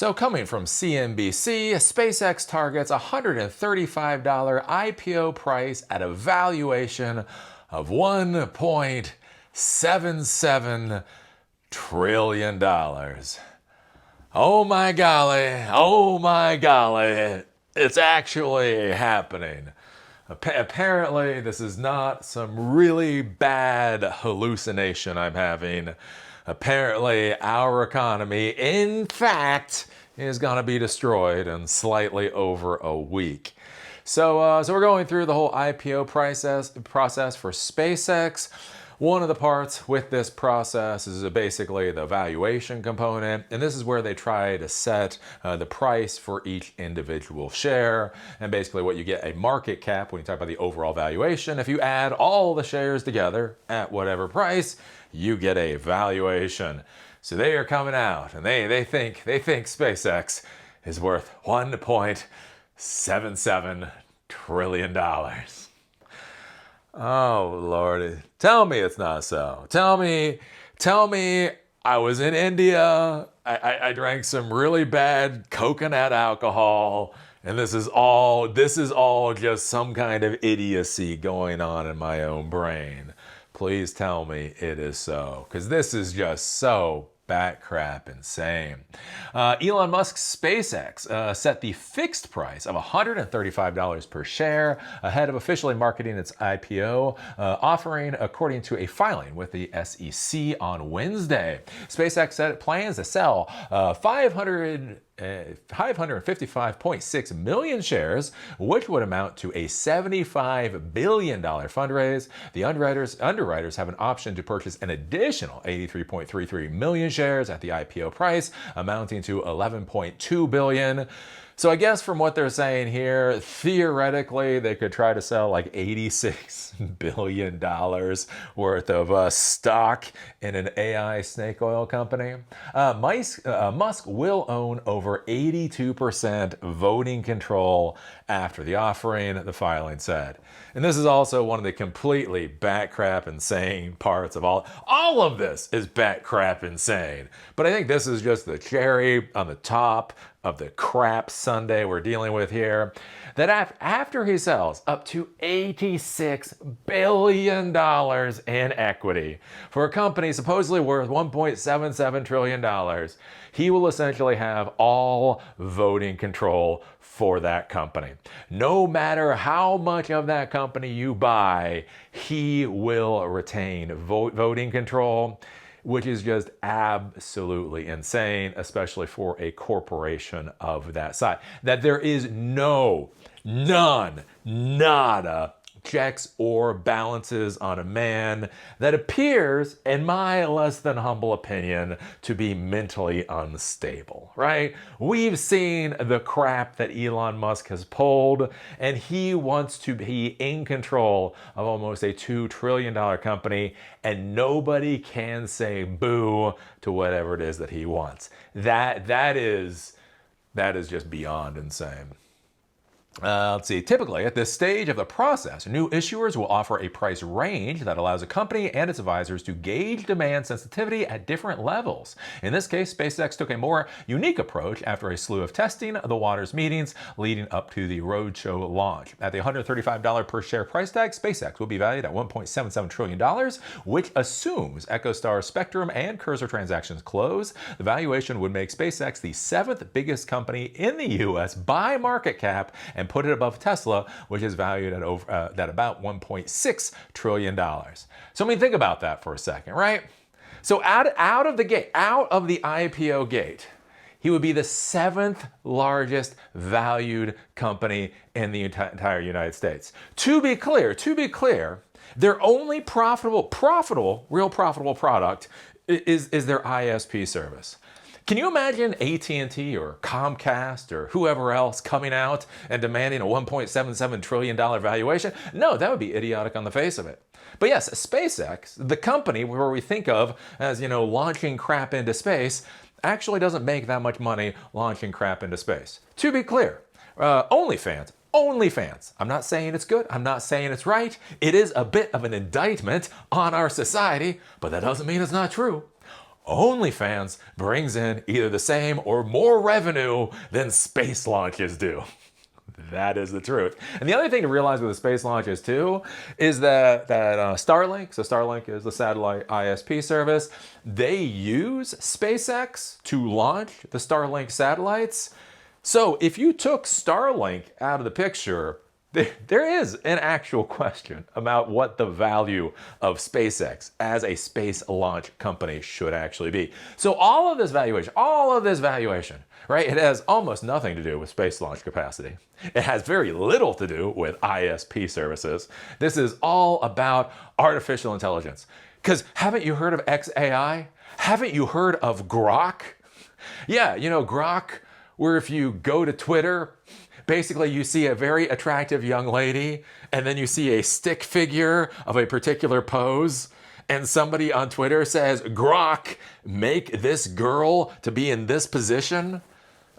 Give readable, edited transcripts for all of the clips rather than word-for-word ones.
So coming from CNBC, SpaceX targets $135 IPO price at a valuation of $1.77 trillion. Oh my golly, it's actually happening. Apparently, this is not some really bad hallucination I'm having. Apparently, our economy, in fact, is going to be destroyed in slightly over a week. So we're going through the whole IPO process for SpaceX. One of the parts with this process is basically the valuation component, and this is where they try to set the price for each individual share. And basically what you get a market cap when you talk about the overall valuation. If you add all the shares together at whatever price, you get a valuation. So they are coming out and they think SpaceX is worth $1.77 trillion. Oh, Lordy. Tell me it's not so. Tell me I was in India, I drank some really bad coconut alcohol, and this is all just some kind of idiocy going on in my own brain. Please tell me it is so, because this is just so bat crap insane. Elon Musk's SpaceX set the fixed price of $135 per share ahead of officially marketing its IPO offering, according to a filing with the SEC on Wednesday. SpaceX said it plans to sell 555.6 million shares, which would amount to a $75 billion fundraise. The underwriters have an option to purchase an additional 83.33 million shares at the IPO price, amounting to $11.2 billion. So I guess from what they're saying here, theoretically, they could try to sell like $86 billion worth of stock in an AI snake oil company. Musk will own over 82% voting control after the offering, the filing said. And this is also one of the completely bat crap insane parts of all of this is bat crap insane. But I think this is just the cherry on the top of the crap sundae we're dealing with here, that after he sells up to $86 billion in equity for a company supposedly worth $1.77 trillion, he will essentially have all voting control for that company. No matter how much of that company you buy, he will retain voting control, which is just absolutely insane, especially for a corporation of that size. That there is nada checks or balances on a man that appears, in my less than humble opinion, to be mentally unstable, right? We've seen the crap that Elon Musk has pulled, and he wants to be in control of almost a $2 trillion company, and nobody can say boo to whatever it is that he wants. That is just beyond insane. Let's see. Typically, at this stage of the process, new issuers will offer a price range that allows a company and its advisors to gauge demand sensitivity at different levels. In this case, SpaceX took a more unique approach after a slew of testing the waters meetings leading up to the roadshow launch. At the $135 per share price tag, SpaceX will be valued at $1.77 trillion, which assumes EchoStar Spectrum and Cursor transactions close. The valuation would make SpaceX the 7th biggest company in the U.S. by market cap, and put it above Tesla, which is valued at about $1.6 trillion. So I mean, think about that for a second, right? So out of the IPO gate, he would be the 7th largest valued company in the entire United States. To be clear, their only real profitable product is their ISP service. Can you imagine AT&T or Comcast or whoever else coming out and demanding a $1.77 trillion valuation? No, that would be idiotic on the face of it. But yes, SpaceX, the company where we think of as, launching crap into space, actually doesn't make that much money launching crap into space. To be clear, OnlyFans. I'm not saying it's good. I'm not saying it's right. It is a bit of an indictment on our society, but that doesn't mean it's not true. OnlyFans brings in either the same or more revenue than space launches do. That is the truth. And the other thing to realize with the space launches too is that Starlink, so Starlink is the satellite ISP service, they use SpaceX to launch the Starlink satellites. So if you took Starlink out of the picture, there is an actual question about what the value of SpaceX as a space launch company should actually be. So all of this valuation, right? It has almost nothing to do with space launch capacity. It has very little to do with ISP services. This is all about artificial intelligence. Because haven't you heard of XAI? Haven't you heard of Grok? Yeah, Grok, where if you go to Twitter, basically you see a very attractive young lady, and then you see a stick figure of a particular pose, and somebody on Twitter says, Grok, make this girl to be in this position.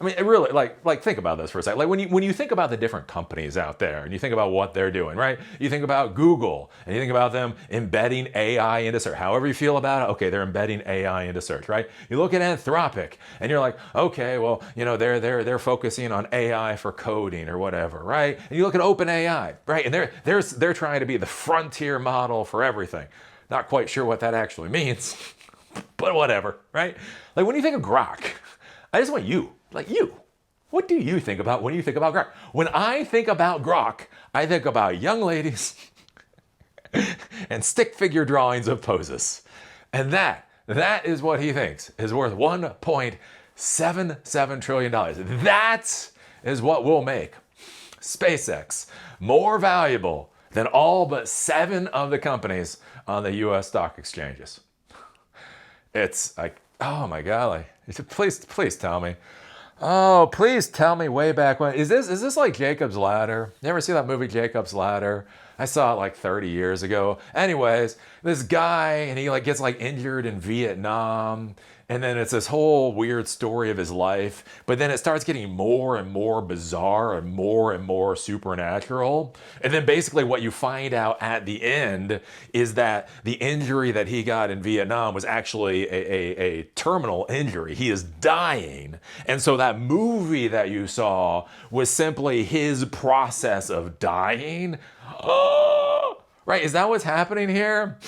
I mean, it really, like think about this for a second. Like when you think about the different companies out there and you think about what they're doing, right? You think about Google and you think about them embedding AI into search. However you feel about it, okay, they're embedding AI into search, right? You look at Anthropic and you're like, okay, well, they're focusing on AI for coding or whatever, right? And you look at OpenAI, right? And they're trying to be the frontier model for everything. Not quite sure what that actually means, but whatever, right? Like when you think of Grok, I just want you. What do you think about when you think about Grok? When I think about Grok, I think about young ladies and stick figure drawings of poses. And that is what he thinks is worth $1.77 trillion. That is what will make SpaceX more valuable than all but 7 of the companies on the US stock exchanges. It's like, oh my God, please tell me. Oh, please tell me way back when. Is this like Jacob's Ladder? You ever see that movie Jacob's Ladder? I saw it like 30 years ago. Anyways, this guy, and he gets injured in Vietnam. And then it's this whole weird story of his life. But then it starts getting more and more bizarre and more supernatural. And then basically what you find out at the end is that the injury that he got in Vietnam was actually a terminal injury. He is dying. And so that movie that you saw was simply his process of dying. Oh, right, is that what's happening here?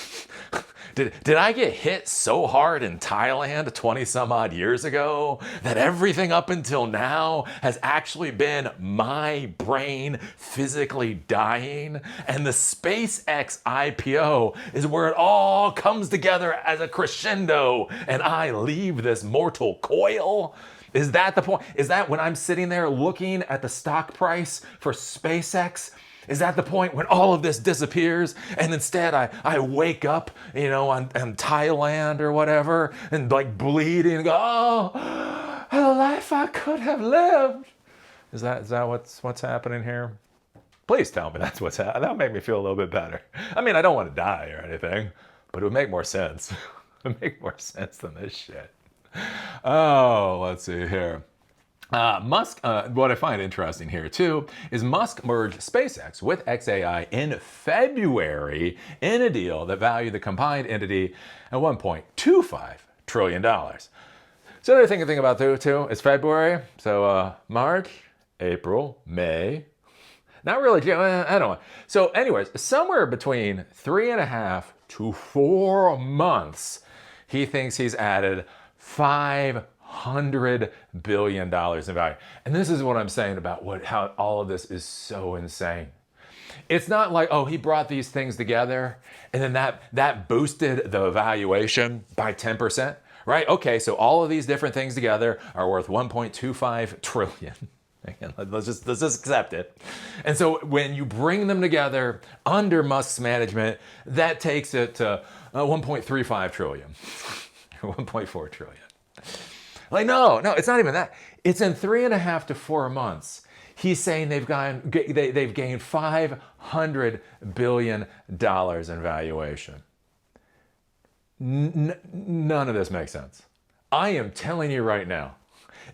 Did I get hit so hard in Thailand 20 some odd years ago that everything up until now has actually been my brain physically dying? And the SpaceX IPO is where it all comes together as a crescendo and I leave this mortal coil? Is that the point? Is that when I'm sitting there looking at the stock price for SpaceX? Is that the point when all of this disappears and instead I wake up, on Thailand or whatever and bleeding and go, oh, the life I could have lived. Is that what's happening here? Please tell me that's what's happening. That'll make me feel a little bit better. I mean, I don't want to die or anything, but it would make more sense. It would make more sense than this shit. Oh, let's see here. Musk, what I find interesting here too, is Musk merged SpaceX with XAI in February in a deal that valued the combined entity at $1.25 trillion. So the other thing to think about too is February. So March, April, May, not really, I don't know. So anyways, somewhere between 3.5 to 4 months, he thinks he's added $500 billion in value. And this is what I'm saying about how all of this is so insane. It's not like, oh, he brought these things together and then that boosted the valuation by 10%, right? Okay, so all of these different things together are worth 1.25 trillion. Again, let's just accept it. And so when you bring them together under Musk's management, that takes it to 1.35 trillion, 1.4 trillion. No, it's not even that. It's in 3.5 to 4 months. He's saying they've gained $500 billion in valuation. None of this makes sense. I am telling you right now,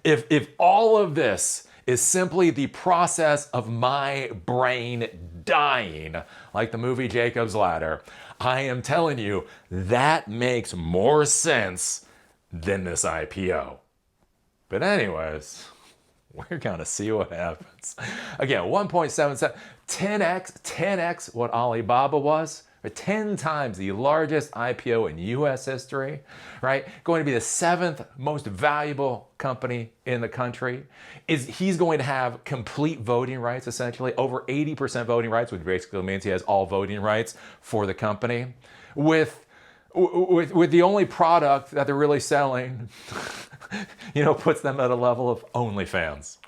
if all of this is simply the process of my brain dying, like the movie Jacob's Ladder, I am telling you that makes more sense than this IPO. But anyways, we're gonna see what happens. Again, 1.77, 10x what Alibaba was, or 10 times the largest IPO in US history, right? Going to be the 7th most valuable company in the country. He's going to have complete voting rights, essentially, over 80% voting rights, which basically means he has all voting rights for the company. With the only product that they're really selling, puts them at a level of OnlyFans.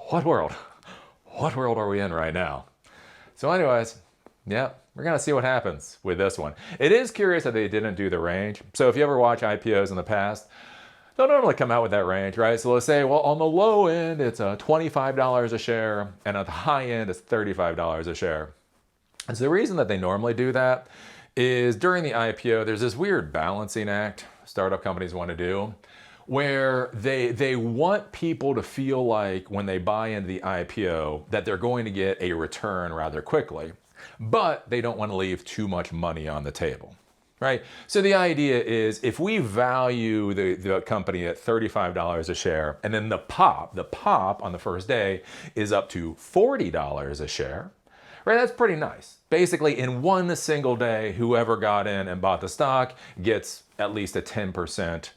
What world? What world are we in right now? So anyways, yeah, we're going to see what happens with this one. It is curious that they didn't do the range. So if you ever watch IPOs in the past, they'll normally come out with that range, right? So let's say, well, on the low end, it's $25 a share, and at the high end, it's $35 a share. And so the reason that they normally do that is during the IPO, there's this weird balancing act startup companies want to do, where they want people to feel like when they buy into the IPO that they're going to get a return rather quickly, but they don't want to leave too much money on the table, right? So the idea is if we value the company at $35 a share, and then the pop on the first day is up to $40 a share, right? That's pretty nice. Basically, in one single day, whoever got in and bought the stock gets at least a 10%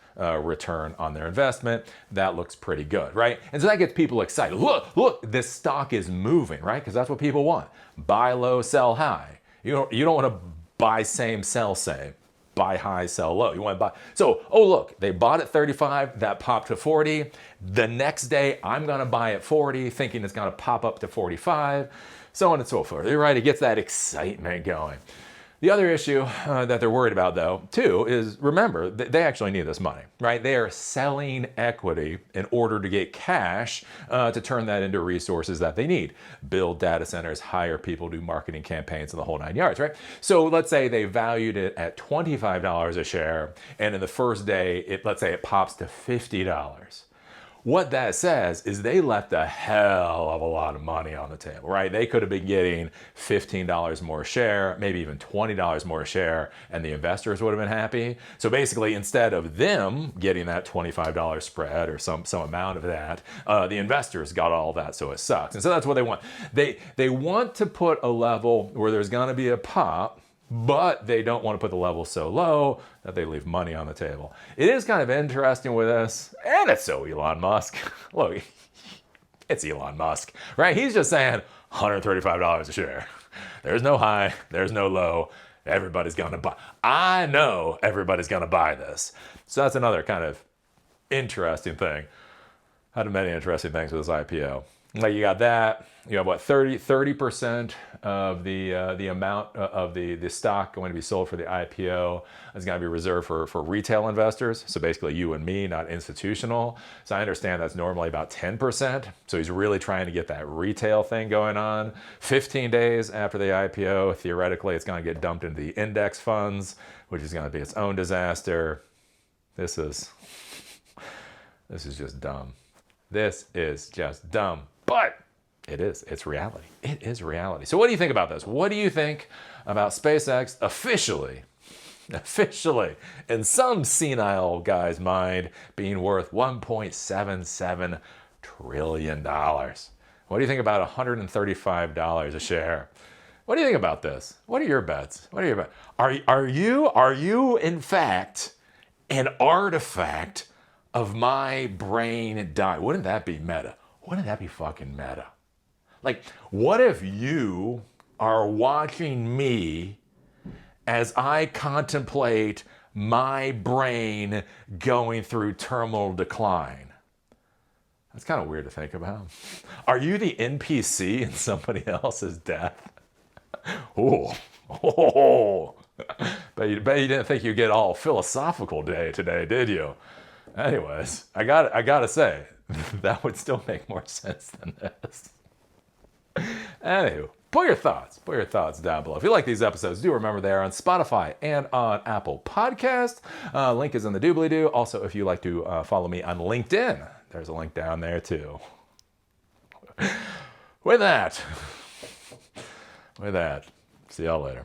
return on their investment. That looks pretty good, right? And so that gets people excited. Look, this stock is moving, right? Because that's what people want. Buy low, sell high. You don't want to buy same, sell same. Buy high, sell low. You want to buy. So, look, they bought at 35, that popped to 40. The next day, I'm going to buy at 40, thinking it's going to pop up to 45, so on and so forth. You're right, it gets that excitement going. The other issue that they're worried about, though, too, is remember, they actually need this money, right? They are selling equity in order to get cash to turn that into resources that they need. Build data centers, hire people, do marketing campaigns, and the whole 9 yards, right? So let's say they valued it at $25 a share, and in the first day, let's say it pops to $50. What that says is they left a hell of a lot of money on the table, right? They could have been getting $15 more a share, maybe even $20 more a share, and the investors would have been happy. So basically, instead of them getting that $25 spread or some amount of that, the investors got all that, so it sucks. And so that's what they want. They want to put a level where there's going to be a pop, but they don't want to put the level so low that they leave money on the table. It is kind of interesting with this, and it's so Elon Musk. Look, it's Elon Musk, right? He's just saying $135 a share. There's no high, there's no low. Everybody's going to buy. I know everybody's going to buy this. So that's another kind of interesting thing. Had many interesting things with this IPO. Like you got that, you have what, 30% of the amount of the stock going to be sold for the IPO is going to be reserved for retail investors. So basically you and me, not institutional. So I understand that's normally about 10%. So he's really trying to get that retail thing going on. 15 days after the IPO, theoretically, it's going to get dumped into the index funds, which is going to be its own disaster. This is just dumb. This is just dumb. But it's reality. It is reality. So what do you think about this? What do you think about SpaceX officially, in some senile guy's mind, being worth $1.77 trillion? What do you think about $135 a share? What do you think about this? What are your bets? What are your bets? Are you in fact an artifact of my brain dying? Wouldn't that be meta? Wouldn't that be fucking meta? Like, what if you are watching me as I contemplate my brain going through terminal decline? That's kind of weird to think about. Are you the NPC in somebody else's death? Oh. Bet you didn't think you'd get all philosophical today, did you? Anyways, I gotta say, that would still make more sense than this. Anywho, put your thoughts down below. If you like these episodes, do remember they are on Spotify and on Apple Podcast. Link is in the doobly-doo. Also, if you like to follow me on LinkedIn, there's a link down there too. With that, see y'all later.